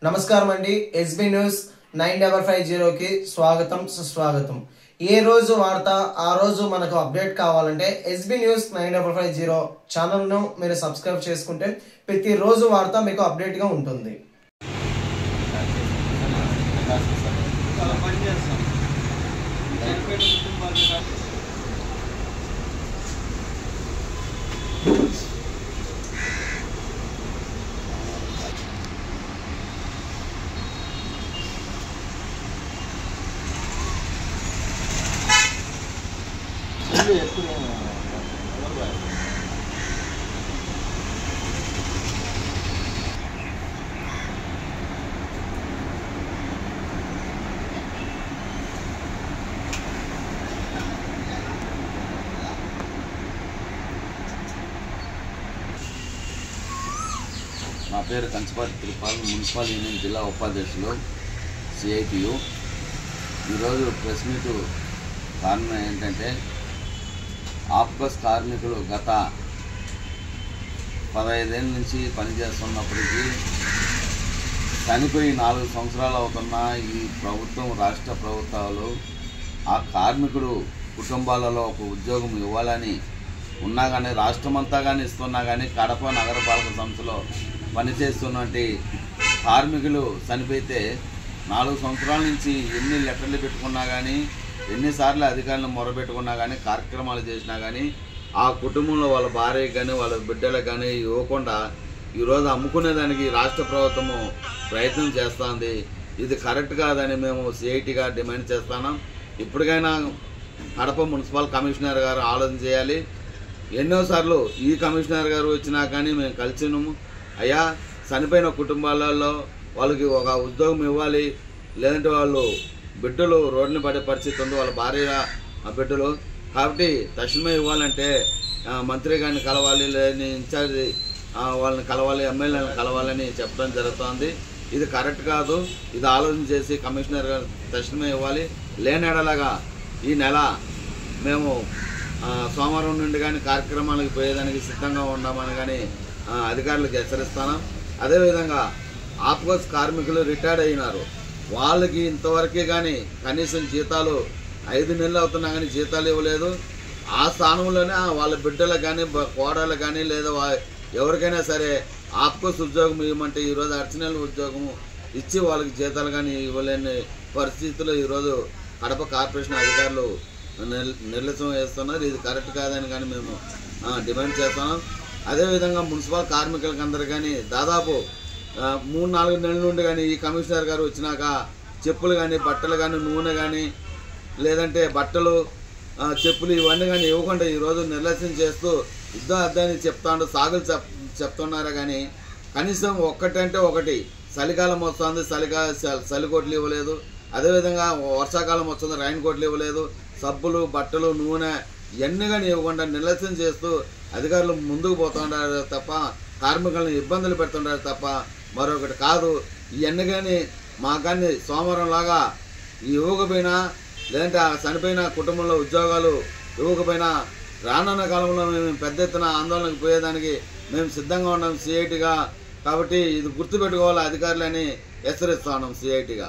నమస్కారం అండి. SB news 9550 కి స్వాగతం సుస్వాగతం. ఏ రోజు వార్త ఆ రోజు మనకు అప్డేట్ కావాలంటే ఎస్బీ న్యూస్ 9550 ఛానల్ ను మీరు సబ్స్క్రైబ్ చేసుకుంటే ప్రతి రోజు వార్త మీకు అప్డేట్ గా ఉంటుంది. నా పేరు కంచపాటి తిరుపాల్, మున్సిపల్ యూనియన్ జిల్లా ఉపాధ్యక్షులు సిఐటియు. ఈరోజు ప్రెస్ మీటు కారణం ఏంటంటే ఆప్కోస్ కార్మికులు గత 15 ఏళ్ళ నుంచి పనిచేస్తున్నప్పటికీ చనిపోయి 4 సంవత్సరాలు అవుతున్నా ఈ ప్రభుత్వం, రాష్ట్ర ప్రభుత్వాలు ఆ కార్మికుడు కుటుంబాలలో ఒక ఉద్యోగం ఇవ్వాలని ఉన్నా కానీ, రాష్ట్రమంతా కానీ ఇస్తున్నా కానీ కడప నగరపాలక సంస్థలో పనిచేస్తున్నటువంటి కార్మికులు చనిపోతే 4 సంవత్సరాల నుంచి ఎన్ని లెటర్లు పెట్టుకున్నా కానీ, ఎన్నిసార్లు అధికారులను మొరబెట్టుకున్నా కానీ, కార్యక్రమాలు చేసినా కానీ ఆ కుటుంబంలో వాళ్ళ భార్యకి కానీ వాళ్ళ బిడ్డలకు కానీ ఇవ్వకుండా ఈరోజు అమ్ముకునేదానికి రాష్ట్ర ప్రభుత్వము ప్రయత్నం చేస్తుంది. ఇది కరెక్ట్ కాదని మేము సిఐటిగా డిమాండ్ చేస్తున్నాం. ఇప్పటికైనా కడప మున్సిపల్ కమిషనర్ గారు ఆలోచన చేయాలి. ఎన్నోసార్లు ఈ కమిషనర్ గారు వచ్చినా కానీ మేము కలిసినాము. అయ్యా, చనిపోయిన కుటుంబాలలో వాళ్ళకి ఒక ఉద్యోగం ఇవ్వాలి, లేదంటే వాళ్ళు బిడ్డలు రోడ్డుని పడే పరిస్థితి ఉంది, వాళ్ళ భార్య బిడ్డలు. కాబట్టి తక్షణమే ఇవ్వాలంటే మంత్రి గారిని కలవాలి, లేదని ఇన్ఛార్జ్ వాళ్ళని కలవాలి, ఎమ్మెల్యేలను కలవాలని చెప్పడం జరుగుతుంది. ఇది కరెక్ట్ కాదు. ఇది ఆలోచన చేసి కమిషనర్ గారు తక్షణమే ఇవ్వాలి. లేనేడలాగా ఈ నెల మేము సోమవారం నుండి కానీ కార్యక్రమాలకు పోయేదానికి సిద్ధంగా ఉన్నామని కానీ అధికారులకు హెచ్చరిస్తాను. అదేవిధంగా ఆప్కోస్ కార్మికులు రిటైర్డ్ అయినారు. వాళ్ళకి ఇంతవరకే కానీ కనీసం జీతాలు 5 నెలలు అవుతున్నా కానీ జీతాలు ఇవ్వలేదు. ఆ స్థానంలోనే వాళ్ళ బిడ్డలకు కానీ, కోడళ్ళకు కానీ, లేదా ఎవరికైనా సరే ఆప్కోస్ ఉద్యోగం ఇవ్వమంటే ఈరోజు అర్చనల ఉద్యోగము ఇచ్చి వాళ్ళకి జీతాలు కానీ ఇవ్వలేని పరిస్థితుల్లో ఈరోజు కడప కార్పొరేషన్ అధికారులు నిర్లక్ష్యం చేస్తున్నారు. ఇది కరెక్ట్ కాదని కానీ మేము డిమాండ్ చేస్తున్నాం. అదేవిధంగా మున్సిపల్ కార్మికులకు అందరూ కానీ దాదాపు 3-4 నెలల నుండి కానీ ఈ కమిషనర్ గారు వచ్చినాక చెప్పులు కానీ, బట్టలు కానీ, నూనె కానీ, లేదంటే బట్టలు, చెప్పులు ఇవన్నీ కానీ ఇవ్వకుండా ఈరోజు నిర్లక్ష్యం చేస్తూ అద్దని చెప్తాడు, సాగులు చెప్తున్నారు. కానీ కనీసం ఒక్కటంటే ఒకటి, చలికాలం వస్తుంది, చలికోట్లు ఇవ్వలేదు. అదేవిధంగా వర్షాకాలం వస్తుంది, రైన్ కోట్లు ఇవ్వలేదు. సబ్బులు, బట్టలు, నూనె ఇవన్నీ కానీ ఇవ్వకుండా నిర్లక్ష్యం చేస్తూ అధికారులు ముందుకు పోతుంటారు తప్ప, కార్మికులను ఇబ్బందులు పెడుతుంటారు తప్ప మరొకటి కాదు. ఇవన్నీ కానీ మాకు కానీ సోమవారం లాగా ఇవ్వకపోయినా, లేదంటే ఆ చనిపోయిన కుటుంబంలో ఉద్యోగాలు ఇవ్వకపోయినా రానున్న కాలంలో మేము పెద్ద ఎత్తున ఆందోళనకు పోయేదానికి మేము సిద్ధంగా ఉన్నాం సిఐటిగా. కాబట్టి ఇది గుర్తుపెట్టుకోవాలి అధికారులని హెచ్చరిస్తా ఉన్నాం సిఐటిగా.